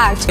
Act.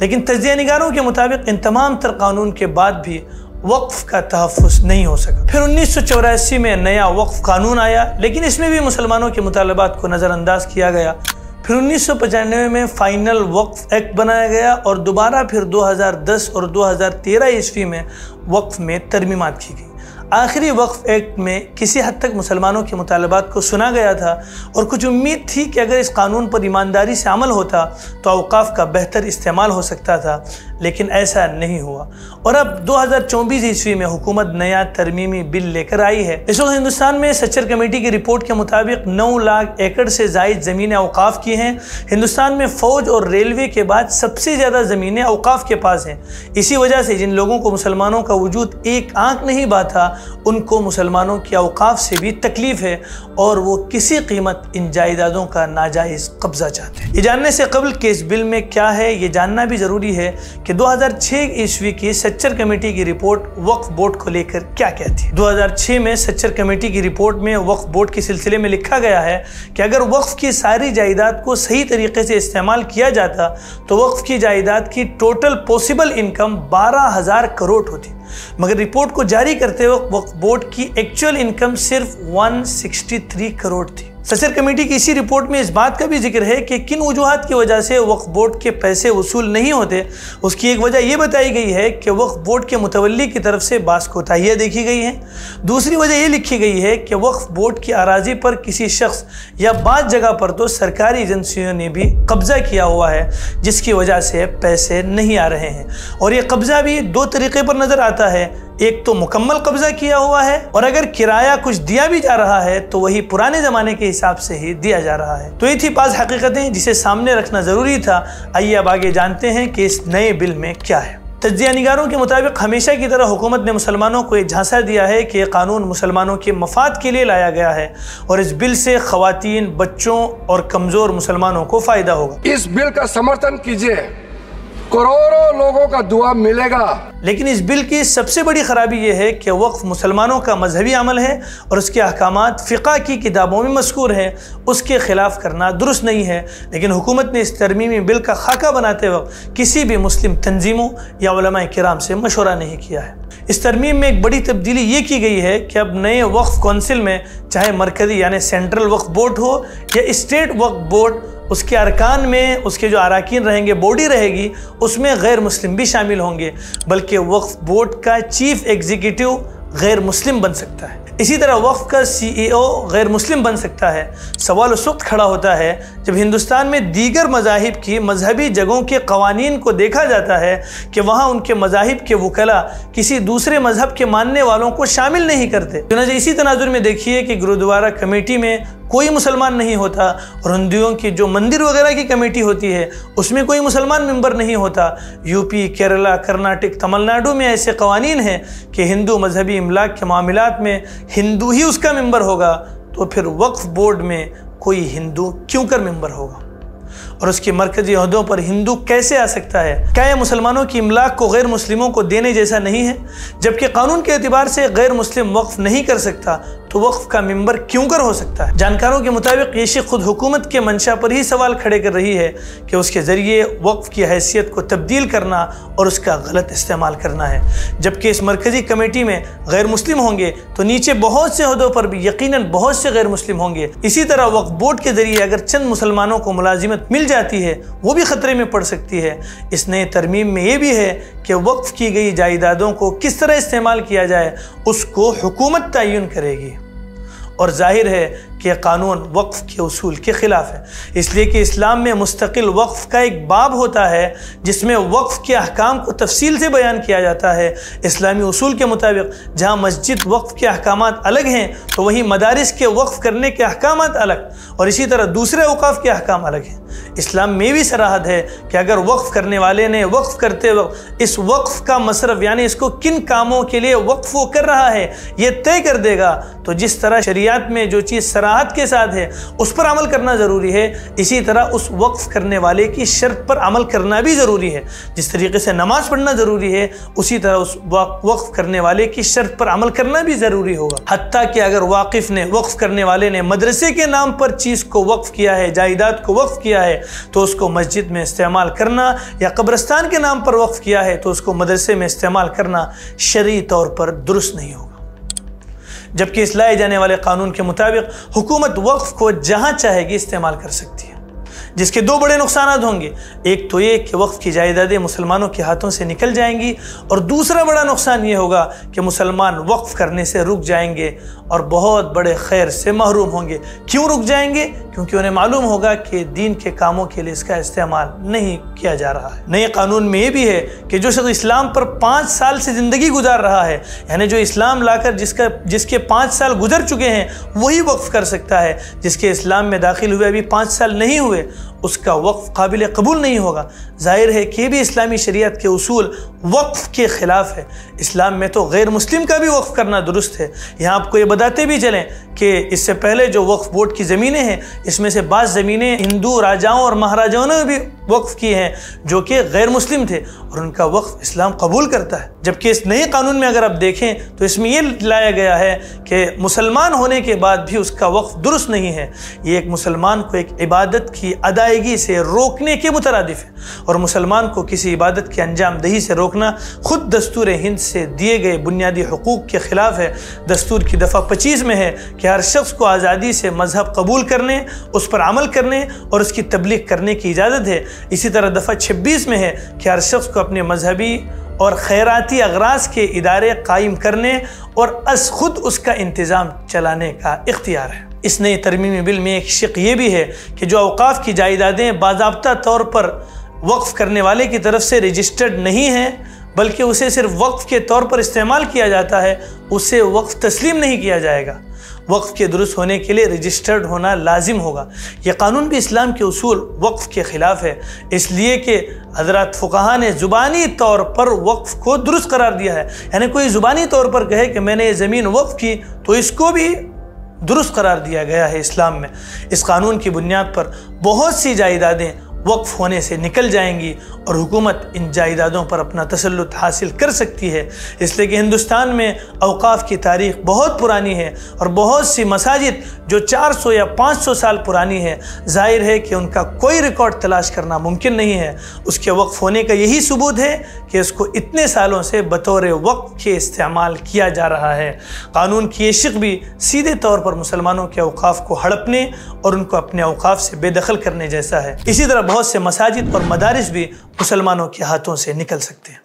لیکن تجزیہ نگاروں کے مطابق ان تمام تر قانون کے بعد بھی وقف کا تحفظ نہیں ہو سکا۔ پھر 1984 میں نیا وقف قانون آیا، لیکن اس میں بھی مسلمانوں کے مطالبات کو نظر انداز کیا گیا۔ پھر 1995 میں فائنل وقف ایکٹ بنایا گیا اور دوبارہ پھر 2010 اور 2013 عیسوی میں وقف میں ترمیمات کی گئی۔ آخری وقف ایکٹ میں کسی حد تک مسلمانوں کے مطالبات کو سنا گیا تھا اور کچھ امید تھی کہ اگر اس قانون پر ایمانداری سے عمل ہوتا تو اوقاف کا بہتر استعمال ہو سکتا تھا، لیکن ایسا نہیں ہوا اور اب 2024 عیسوی میں حکومت نیا ترمیمی بل لے کر آئی ہے۔ اس وقت ہندوستان میں سچر کمیٹی کی رپورٹ کے مطابق 9 لاکھ ایکڑ سے زائد زمینیں اوقاف کی ہیں۔ ہندوستان میں فوج اور ریلوے کے بعد سب سے زیادہ زمینیں اوقاف کے پاس ہیں۔ اسی وجہ سے جن لوگوں کو مسلمانوں کا وجود ایک آنکھ نہیں باتا، ان کو مسلمانوں کے اوقاف سے بھی تکلیف ہے اور وہ کسی قیمت ان جائیدادوں کا ناجائز قبضہ چاہتے ہیں۔ یہ جاننے سے قبل کہ اس بل میں کیا ہے، یہ جاننا بھی ضروری ہے کہ 2006 عیسوی کی سچر کمیٹی کی رپورٹ وقف بورڈ کو لے کر کیا کہتی ہے۔ 2006 میں سچر کمیٹی کی رپورٹ میں وقف بورڈ کے سلسلے میں لکھا گیا ہے کہ اگر وقف کی ساری جائیداد کو صحیح طریقے سے استعمال کیا جاتا تو وقف کی جائیداد کی ٹوٹل پوسیبل انکم 12,000 کروڑ ہوتی، مگر رپورٹ کو جاری کرتے وقت وقف بورڈ کی ایکچوئل انکم صرف 163 کروڑ تھی۔ سچر کمیٹی کی اسی رپورٹ میں اس بات کا بھی ذکر ہے کہ کن وجوہات کی وجہ سے وقف بورڈ کے پیسے وصول نہیں ہوتے۔ اس کی ایک وجہ یہ بتائی گئی ہے کہ وقف بورڈ کے متولی کی طرف سے بعض کوتاہیاں دیکھی گئی ہیں۔ دوسری وجہ یہ لکھی گئی ہے کہ وقف بورڈ کی اراضی پر کسی شخص یا بعض جگہ پر تو سرکاری ایجنسیوں نے بھی قبضہ کیا ہوا ہے، جس کی وجہ سے پیسے نہیں آ رہے ہیں، اور یہ قبضہ بھی 2 طریقے پر نظر آتا ہے۔ ایک تو مکمل قبضہ کیا ہوا ہے، اور اگر کرایہ کچھ دیا بھی جا رہا ہے تو وہی پرانے زمانے کے حساب سے ہی دیا جا رہا ہے۔ تو یہ تھی بعض حقیقتیں جسے سامنے رکھنا ضروری تھا۔ آئیے اب آگے جانتے ہیں کہ اس نئے بل میں کیا ہے۔ تجزیہ نگاروں کے مطابق ہمیشہ کی طرح حکومت نے مسلمانوں کو یہ جھانسا دیا ہے کہ یہ قانون مسلمانوں کے مفاد کے لیے لایا گیا ہے اور اس بل سے خواتین، بچوں اور کمزور مسلمانوں کو فائدہ ہوگا۔ اس بل کا سمرتھن کیجئے، کروڑوں لوگوں کا دعا ملے گا۔ لیکن اس بل کی سب سے بڑی خرابی یہ ہے کہ وقف مسلمانوں کا مذہبی عمل ہے اور اس کے احکامات فقہ کی کتابوں میں مذکور ہیں، اس کے خلاف کرنا درست نہیں ہے۔ لیکن حکومت نے اس ترمیمی بل کا خاکہ بناتے وقت کسی بھی مسلم تنظیموں یا علماء کرام سے مشورہ نہیں کیا ہے۔ اس ترمیم میں ایک بڑی تبدیلی یہ کی گئی ہے کہ اب نئے وقف کونسل میں چاہے مرکزی یعنی سینٹرل وقف بورڈ ہو یا اسٹیٹ وقف بورڈ، اس کے ارکان میں اس کے جو اراکین رہیں گے، بوڈی رہے گی، اس میں غیر مسلم بھی شامل ہوں گے، بلکہ وقف بورڈ کا چیف ایگزیکٹو غیر مسلم بن سکتا ہے۔ اسی طرح وقف کا CEO غیر مسلم بن سکتا ہے۔ سوال اس وقت کھڑا ہوتا ہے جب ہندوستان میں دیگر مذاہب کی مذہبی جگہوں کے قوانین کو دیکھا جاتا ہے کہ وہاں ان کے مذاہب کے وکلاء کسی دوسرے مذہب کے ماننے والوں کو شامل نہیں کرتے۔ چنانچہ اسی تناظر میں دیکھیے کہ گرودوارا کمیٹی میں کوئی مسلمان نہیں ہوتا اور ہندوؤں کی جو مندر وغیرہ کی کمیٹی ہوتی ہے اس میں کوئی مسلمان ممبر نہیں ہوتا۔ یوپی، کیرلا، کرناٹک، تمل ناڈو میں ایسے قوانین ہیں کہ ہندو مذہبی املاک کے معاملات میں ہندو ہی اس کا ممبر ہوگا، تو پھر وقف بورڈ میں کوئی ہندو کیوں کر ممبر ہوگا اور اس کے مرکزی عہدوں پر ہندو کیسے آ سکتا ہے؟ کیا یہ مسلمانوں کی املاک کو غیر مسلموں کو دینے جیسا نہیں ہے؟ جبکہ قانون کے اعتبار سے غیر مسلم وقف نہیں کر سکتا تو وقف کا ممبر کیوں کر ہو سکتا ہے؟ جانکاروں کے مطابق یہ شک خود حکومت کے منشا پر ہی سوال کھڑے کر رہی ہے کہ اس کے ذریعے وقف کی حیثیت کو تبدیل کرنا اور اس کا غلط استعمال کرنا ہے۔ جبکہ اس مرکزی کمیٹی میں غیر مسلم ہوں گے تو نیچے بہت سے عہدوں پر بھی یقیناً بہت سے غیر مسلم ہوں گے۔ اسی طرح وقف بورڈ کے ذریعے اگر چند مسلمانوں کو ملازمت مل جاتی ہے وہ بھی خطرے میں پڑ سکتی ہے۔ اس نئے ترمیم میں یہ بھی ہے کہ وقف کی گئی جائیدادوں کو کس طرح استعمال کیا جائے اس کو حکومت تعین کرے گی، اور ظاہر ہے کہ قانون وقف کے اصول کے خلاف ہے، اس لیے کہ اسلام میں مستقل وقف کا ایک باب ہوتا ہے جس میں وقف کے احکام کو تفصیل سے بیان کیا جاتا ہے۔ اسلامی اصول کے مطابق جہاں مسجد وقف کے احکامات الگ ہیں تو وہیں مدارس کے وقف کرنے کے احکامات الگ، اور اسی طرح دوسرے اوقاف کے احکام الگ ہیں۔ اسلام میں بھی صراحت ہے کہ اگر وقف کرنے والے نے وقف کرتے وقت اس وقف کا مصرف یعنی اس کو کن کاموں کے لیے وقف وہ کر رہا ہے یہ طے کر دے گا، تو جس طرح شریعت میں جو چیز صراحت کے ساتھ ہے اس پر عمل کرنا ضروری ہے، اسی طرح اس وقف کرنے والے کی شرط پر عمل کرنا بھی ضروری ہے۔ جس طریقے سے نماز پڑھنا ضروری ہے اسی طرح اس وقف کرنے والے کی شرط پر عمل کرنا بھی ضروری ہوگا۔ حتیٰ کہ اگر واقف نے، وقف کرنے والے نے مدرسے کے نام پر چیز کو وقف کیا ہے، جائیداد کو وقف کیا ہے، تو اس کو مسجد میں استعمال کرنا، یا قبرستان کے نام پر وقف کیا ہے تو اس کو مدرسے میں استعمال کرنا شرعی طور پر درست نہیں ہوگا۔ جبکہ اس لائے جانے والے قانون کے مطابق حکومت وقف کو جہاں چاہے گی استعمال کر سکتی ہے، جس کے دو بڑے نقصانات ہوں گے۔ ایک تو یہ کہ وقف کی جائیدادیں مسلمانوں کے ہاتھوں سے نکل جائیں گی، اور دوسرا بڑا نقصان یہ ہوگا کہ مسلمان وقف کرنے سے رک جائیں گے اور بہت بڑے خیر سے محروم ہوں گے۔ کیوں رک جائیں گے؟ کیونکہ انہیں معلوم ہوگا کہ دین کے کاموں کے لیے اس کا استعمال نہیں کیا جا رہا ہے۔ نئے قانون میں یہ بھی ہے کہ جو شخص اسلام پر 5 سال سے زندگی گزار رہا ہے، یعنی جو اسلام لا کر جس کے 5 سال گزر چکے ہیں، وہی وقف کر سکتا ہے۔ جس کے اسلام میں داخل ہوئے ابھی 5 سال نہیں ہوئے، اس کا وقف قابل قبول نہیں ہوگا۔ ظاہر ہے کہ یہ بھی اسلامی شریعت کے اصول وقف کے خلاف ہے۔ اسلام میں تو غیر مسلم کا بھی وقف کرنا درست ہے۔ یہاں آپ کو یہ بتاتے بھی چلیں کہ اس سے پہلے جو وقف بورڈ کی زمینیں ہیں، اس میں سے بعض زمینیں ہندو راجاؤں اور مہاراجاؤں نے بھی وقف کی ہیں جو کہ غیر مسلم تھے، اور ان کا وقف اسلام قبول کرتا ہے۔ جبکہ اس نئے قانون میں اگر آپ دیکھیں تو اس میں یہ لایا گیا ہے کہ مسلمان ہونے کے بعد بھی اس کا وقف درست نہیں ہے۔ یہ ایک مسلمان کو ایک عبادت کی ادائیگی سے روکنے کے مترادف ہے، اور مسلمان کو کسی عبادت کی انجام دہی سے روکنا خود دستور ہند سے دیے گئے بنیادی حقوق کے خلاف ہے۔ دستور کی دفعہ 25 میں ہے کہ ہر شخص کو آزادی سے مذہب قبول کرنے، اس پر عمل کرنے اور اس کی تبلیغ کرنے کی اجازت ہے۔ اسی طرح دفعہ 26 میں ہے کہ ہر شخص کو اپنے مذہبی اور خیراتی اغراض کے ادارے قائم کرنے اور از خود اس کا انتظام چلانے کا اختیار ہے۔ اس نئے ترمیمی بل میں ایک شق یہ بھی ہے کہ جو اوقاف کی جائیدادیں باضابطہ طور پر وقف کرنے والے کی طرف سے رجسٹرڈ نہیں ہیں، بلکہ اسے صرف وقف کے طور پر استعمال کیا جاتا ہے، اسے وقف تسلیم نہیں کیا جائے گا۔ وقف کے درست ہونے کے لیے رجسٹرڈ ہونا لازم ہوگا۔ یہ قانون بھی اسلام کے اصول وقف کے خلاف ہے، اس لیے کہ حضرات فقہا نے زبانی طور پر وقف کو درست قرار دیا ہے۔ یعنی کوئی زبانی طور پر کہے کہ میں نے یہ زمین وقف کی تو اس کو بھی درست قرار دیا گیا ہے اسلام میں۔ اس قانون کی بنیاد پر بہت سی جائیدادیں وقف ہونے سے نکل جائیں گی اور حکومت ان جائیدادوں پر اپنا تسلط حاصل کر سکتی ہے، اس لیے کہ ہندوستان میں اوقاف کی تاریخ بہت پرانی ہے اور بہت سی مساجد جو 400 یا 500 سال پرانی ہے، ظاہر ہے کہ ان کا کوئی ریکارڈ تلاش کرنا ممکن نہیں ہے۔ اس کے وقف ہونے کا یہی ثبوت ہے کہ اس کو اتنے سالوں سے بطور وقف کے استعمال کیا جا رہا ہے۔ قانون کی یہ شق بھی سیدھے طور پر مسلمانوں کے اوقاف کو ہڑپنے اور ان کو اپنے اوقاف سے بے دخل کرنے جیسا ہے۔ اسی طرح بہت سے مساجد اور مدارس بھی مسلمانوں کے ہاتھوں سے نکل سکتے ہیں۔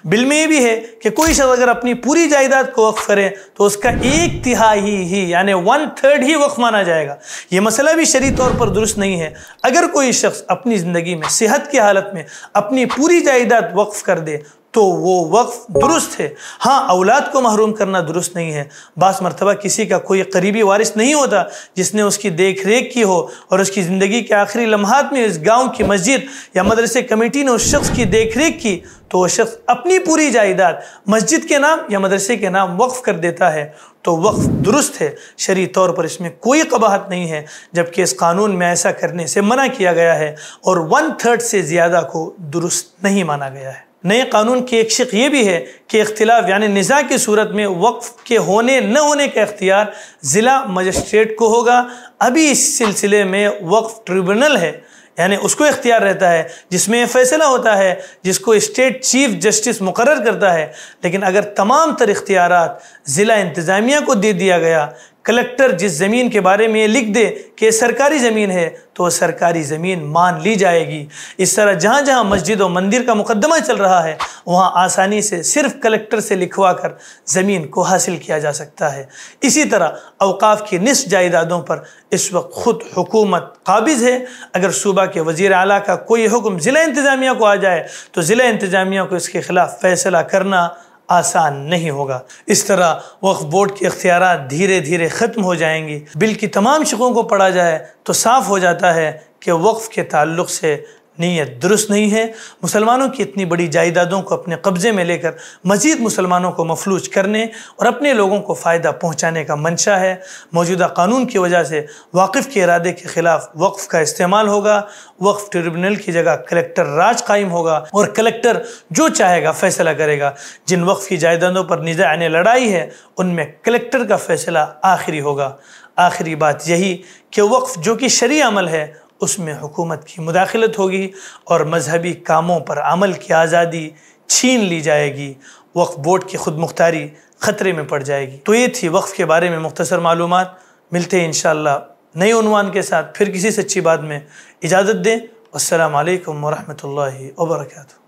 بل میں یہ بھی ہے کہ کوئی شخص اگر اپنی پوری جائیداد کو وقف کرے تو اس کا 1/3 ہی یعنی 1/3 ہی وقف مانا جائے گا۔ یہ مسئلہ بھی شرعی طور پر درست نہیں ہے۔ اگر کوئی شخص اپنی زندگی میں صحت کی حالت میں اپنی پوری جائیداد وقف کر دے تو وہ وقف درست ہے۔ ہاں، اولاد کو محروم کرنا درست نہیں ہے۔ بعض مرتبہ کسی کا کوئی قریبی وارث نہیں ہوتا جس نے اس کی دیکھ ریکھ کی ہو اور اس کی زندگی کے آخری لمحات میں اس گاؤں کی مسجد یا مدرسے کمیٹی نے اس شخص کی دیکھ ریکھ کی تو وہ شخص اپنی پوری جائیداد مسجد کے نام یا مدرسے کے نام وقف کر دیتا ہے تو وقف درست ہے۔ شرعی طور پر اس میں کوئی قباحت نہیں ہے، جبکہ اس قانون میں ایسا کرنے سے منع کیا گیا ہے اور 1/3 سے زیادہ کو درست نہیں مانا گیا ہے۔ نئے قانون کی ایک شق یہ بھی ہے کہ اختلاف یعنی نزاع کی صورت میں وقف کے ہونے نہ ہونے کا اختیار ضلع مجسٹریٹ کو ہوگا۔ ابھی اس سلسلے میں وقف ٹریبونل ہے، یعنی اس کو اختیار رہتا ہے جس میں فیصلہ ہوتا ہے، جس کو اسٹیٹ چیف جسٹس مقرر کرتا ہے۔ لیکن اگر تمام تر اختیارات ضلع انتظامیہ کو دے دیا گیا، کلکٹر جس زمین کے بارے میں یہ لکھ دے کہ سرکاری زمین ہے تو وہ سرکاری زمین مان لی جائے گی۔ اس طرح جہاں جہاں مسجد و مندر کا مقدمہ چل رہا ہے وہاں آسانی سے صرف کلکٹر سے لکھوا کر زمین کو حاصل کیا جا سکتا ہے۔ اسی طرح اوقاف کی نصف جائیدادوں پر اس وقت خود حکومت قابض ہے۔ اگر صوبہ کے وزیر اعلیٰ کا کوئی حکم ضلع انتظامیہ کو آ جائے تو ضلع انتظامیہ کو اس کے خلاف فیصلہ کرنا آسان نہیں ہوگا۔ اس طرح وقف بورڈ کے اختیارات دھیرے دھیرے ختم ہو جائیں گی۔ بل کی تمام شقوں کو پڑھا جائے تو صاف ہو جاتا ہے کہ وقف کے تعلق سے نیت درست نہیں ہے۔ مسلمانوں کی اتنی بڑی جائیدادوں کو اپنے قبضے میں لے کر مزید مسلمانوں کو مفلوج کرنے اور اپنے لوگوں کو فائدہ پہنچانے کا منشا ہے۔ موجودہ قانون کی وجہ سے واقف کے ارادے کے خلاف وقف کا استعمال ہوگا، وقف ٹریبونل کی جگہ کلکٹر راج قائم ہوگا اور کلکٹر جو چاہے گا فیصلہ کرے گا۔ جن وقف کی جائیدادوں پر نزاع نے لڑائی ہے ان میں کلکٹر کا فیصلہ آخری ہوگا۔ آخری بات یہی کہ وقف جو کہ شرعی عمل ہے اس میں حکومت کی مداخلت ہوگی اور مذہبی کاموں پر عمل کی آزادی چھین لی جائے گی۔ وقف بورڈ کی خود مختاری خطرے میں پڑ جائے گی۔ تو یہ تھی وقف کے بارے میں مختصر معلومات۔ ملتے ہیں انشاءاللہ نئے عنوان کے ساتھ پھر کسی سچی بات میں۔ اجازت دیں۔ السلام علیکم ورحمۃ اللہ وبرکاتہ۔